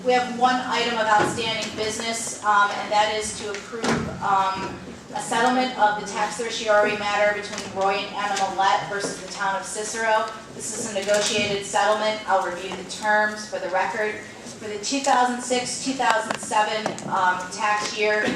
We have one item of outstanding business, and that is to approve a settlement of the tax certiorari matter between Roy and Anna Millette versus the town of Cicero. This is a negotiated settlement. I'll review the terms for the record. For the 2006-2007 tax year,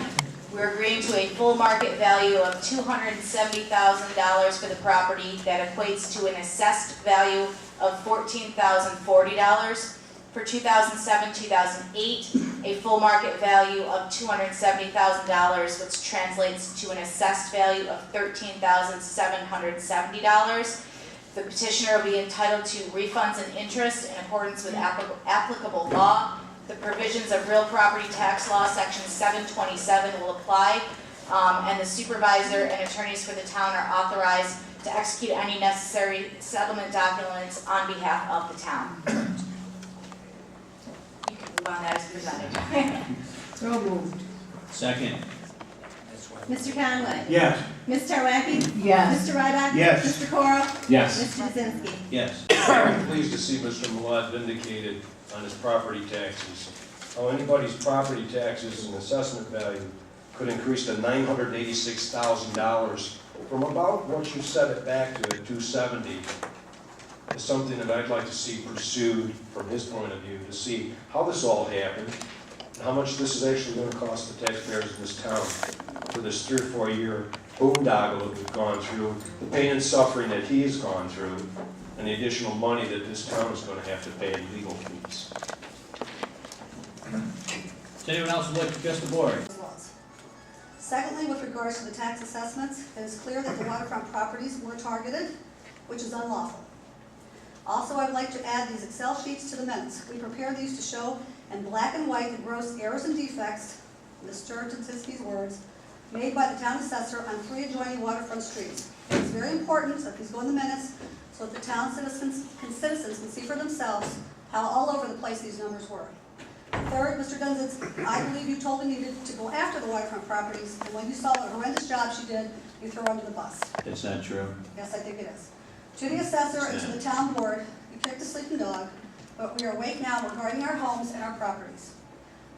we're agreeing to a full market value of $270,000 for the property. That equates to an assessed value of $14,040. For 2007-2008, a full market value of $270,000, which translates to an assessed value of $13,770. The petitioner will be entitled to refunds and interest in accordance with applicable law. The provisions of real property tax law, section 727, will apply, and the supervisor and attorneys for the town are authorized to execute any necessary settlement documents on behalf of the town. You can move on that as presented. So moved. Second. Mr. Conway? Yes. Ms. Tarwacki? Yes. Mr. Ryback? Yes. Mr. Cora? Yes. Mr. Kaczynski? Yes. I'm pleased to see Mr. Millette vindicated on his property taxes. How anybody's property taxes and assessment value could increase to $986,000 from about what you set it back to at $270 is something that I'd like to see pursued from his point of view, to see how this all happened and how much this is actually going to cost the taxpayers in this town for this 3 or 4 year boondoggle that we've gone through, the pain and suffering that he has gone through, and the additional money that this town is going to have to pay in legal fees. Does anyone else would like to address the board? Secondly, with regards to the tax assessments, it is clear that the waterfront properties were targeted, which is unlawful. Also, I'd like to add these Excel sheets to the minutes. We prepared these to show in black and white the gross errors and defects, Mr. Kaczynski's words, made by the town assessor on 3 adjoining waterfront streets. It's very important that these go in the minutes so that the town citizens can see for themselves how all over the place these numbers were. Third, Mr. Kaczynski, I believe you told me needed to go after the waterfront properties, and when you saw what a horrendous job she did, you threw her under the bus. That's not true. Yes, I think it is. To the assessor and to the town board, we kicked a sleeping dog, but we are awake now regarding our homes and our properties.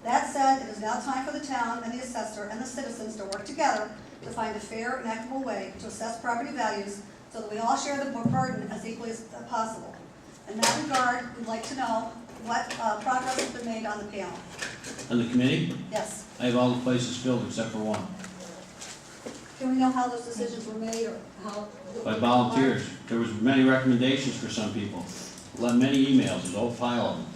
That said, it is now time for the town and the assessor and the citizens to work together to find a fair and equitable way to assess property values so that we all share the burden as equally as possible. In that regard, we'd like to know what progress has been made on the panel. On the committee, Yes. I have all the places filled except for one. Can we know how those decisions were made or how? By volunteers. There was many recommendations for some people. Many emails, there's a whole pile of them.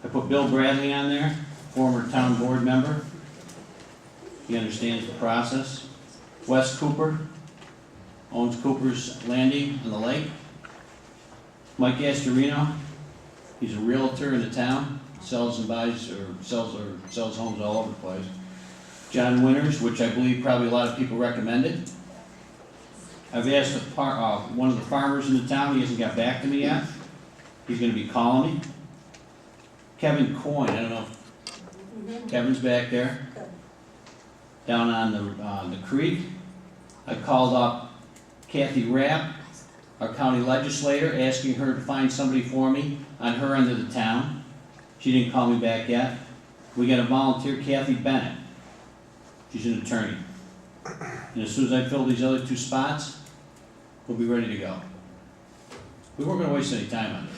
I put Bill Bradley on there, former town board member. He understands the process. Wes Cooper, owns Cooper's Landing on the lake. Mike Astorino, he's a realtor in the town, sells and buys or sells homes all over the place. John Winters, which I believe probably a lot of people recommended. I've asked one of the farmers in the town, he hasn't got back to me yet. He's going to be calling me. Kevin Coyne, I don't know if Kevin's back there. Down on the creek. I called up Kathy Rapp, our county legislator, asking her to find somebody for me on her end of the town. She didn't call me back yet. We got a volunteer, Kathy Bennett. She's an attorney. And as soon as I fill these other 2 spots, we'll be ready to go. We weren't going to waste any time on this.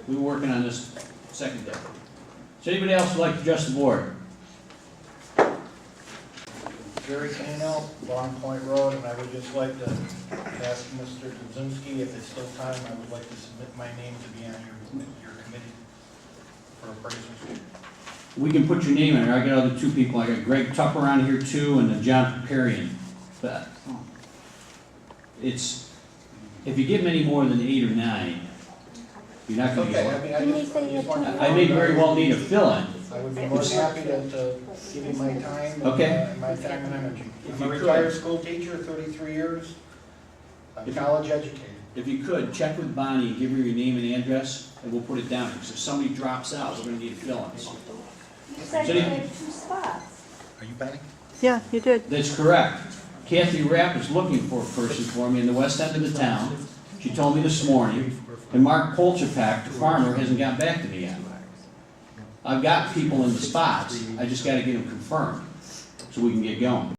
We were working on this second day. Does anybody else would like to address the board? Jerry Kano, Long Point Road, and I would just like to ask Mr. Kaczynski, if it's still time, I would like to submit my name to be on your committee for appraisers. We can put your name in there. I got other 2 people. I got Greg Tupper on here too, and John Peperian. But it's, if you give many more than 8 or 9, you're not going to get one. I may very well need a fill-in. I would be more than happy to give you my time, Okay. and my time and energy. If I'm a you could. retired school teacher, 33 years. I'm college educated. If you could, check with Bonnie and give her your name and address, and we'll put it down. Because if somebody drops out, we're going to need fill-ins. You said you had 2 spots. Are you Benny? Yeah, you did. That's correct. Kathy Rapp is looking for a person for me in the west end of the town. She told me this morning. And Mark Polchak, the farmer, hasn't got back to me yet. I've got people in the spots, I just gotta get them confirmed, so we can get going.